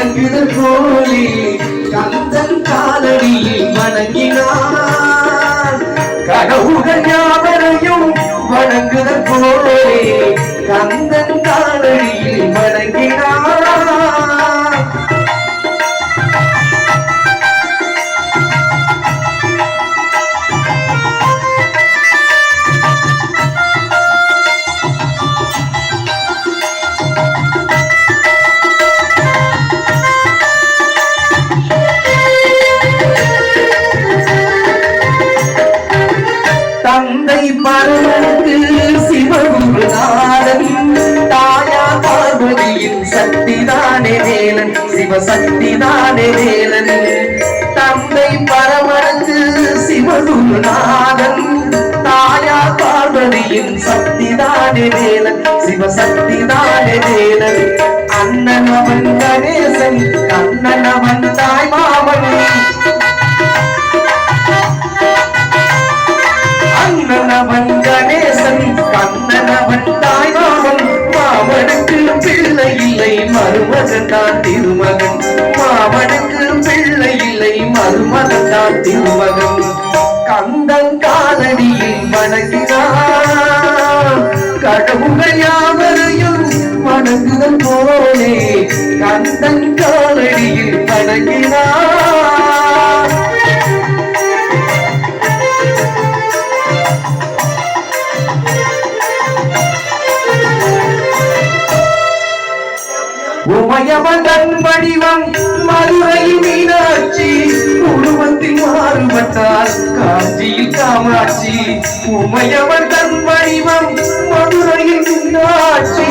வணங்குதல் போலே கந்தன் காலடியில் வணங்கினார். கடவுள்கள் யாவரையும் வணங்குதல் போலே கந்தன் காலடியில் வணங்கினார். தந்தை பரமனுக்கு சிவகுருநாதன், தாயா பார்வதியின் சக்திதானே வேலன், சிவசக்திதானே வேலன். தந்தை பரமனுக்கு சிவகுருநாதன், தாயா பார்வதியின் சக்திதானே வேலன், சிவசக்திதானே வேலன். அண்ணன் அவன் கணேசன், கண்ணன் அவன் தாய் மாமன், அண்ணனவன் கணேசன், கண்ணனவன் தாய் மாமன். மாமனுக்கு பிள்ளை இல்லை மருமகன் தான் திருமகன், மாமனுக்கு பிள்ளை இல்லை மருமகன் தான் திருமகன். கந்தன் காலடியில் வணங்கினார். கடவுள்கள் யாவரையும் வணங்குதல் போலே கந்தன் காலடியில் வணங்கினார். உமையவன் வடிவம் மதுரை மீனாட்சி, உருவத்தில் மாறுபட்டால் காஞ்சியில் காமாட்சி. உமையவன் வடிவம் மதுரையில் மீனாட்சி,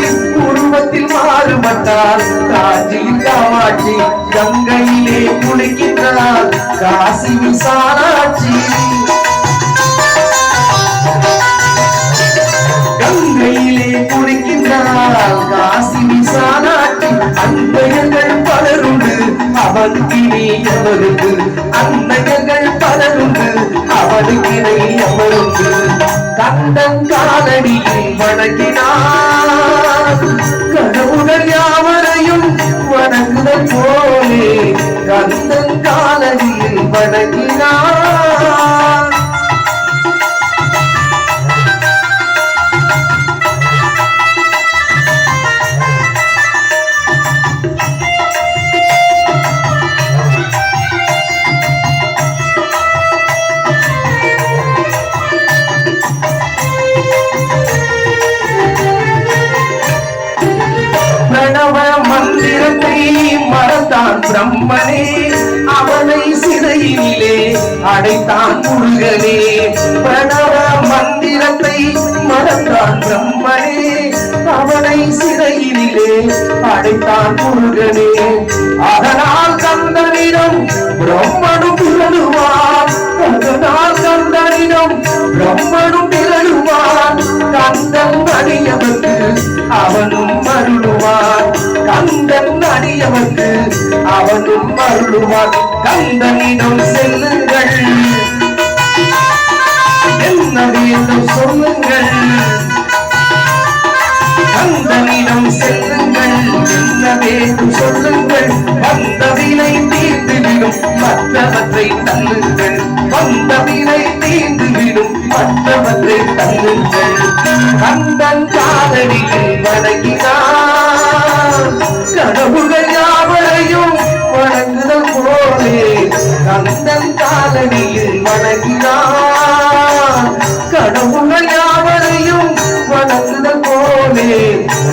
உருவத்தில் மாறுபட்டால் காஞ்சியில் காமாட்சி. கங்கையிலே குளிக்கின்றாள் காசி விசாலாட்சி, கங்கையிலே குளிக்கின்றாள் காசி விசாலாட்சி. அன்னையர்கள் பலருண்டு அவனுக்கினை எவருக்கு, அன்னையர்கள் பலருண்டு அவனுக்கினை எவருக்கு. கந்தன் காலடியில் வணங்கினார். கடவுள்கள் யாவரையும் வணங்குதல் போலே கந்தன் காலடியில் வணங்கினார். பிரணவ மந்திரத்தை மறந்தான் பிரம்மனே, அவனை சிறையிலே அடைத்தான் முருகனே. பிரணவ மந்திரத்தை மறந்தான் பிரம்மனே, அவனை சிறையிலே அடைத்தான் முருகனே. அதனால் கந்தனிடம் பிரம்மனும் திரளுவான், அதனால் கந்தனிடம் பிரம்மனும் திரளுவான். கந்தன் அடியவர்க்கு அவனும் அருளுவான், கந்தன் அடியவர்க்கு அவனும் அருளுவான். கந்தனிடம் செல்லுங்கள், என்ன வேண்டும் சொல்லுங்கள். கந்தனிடம் செல்லுங்கள், என்ன வேண்டும் சொல்லுங்கள். வந்த வினை தீர்ந்துவிடும் மற்றவற்றை தள்ளுங்கள், வந்த வினை தீர்ந்துவிடும் மற்றவற்றை தள்ளுங்கள். கந்தன் காலடியில் வணங்கினார். கடவுள்கள் யாவரையும் வணங்குதல் போலே கந்தன் காலடியில் வணங்கினார். கடவுள்கள் யாவரையும் வணங்குதல் போலே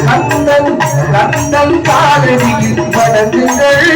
கந்தன் கந்தன் காலடியில் வணங்குங்கள்.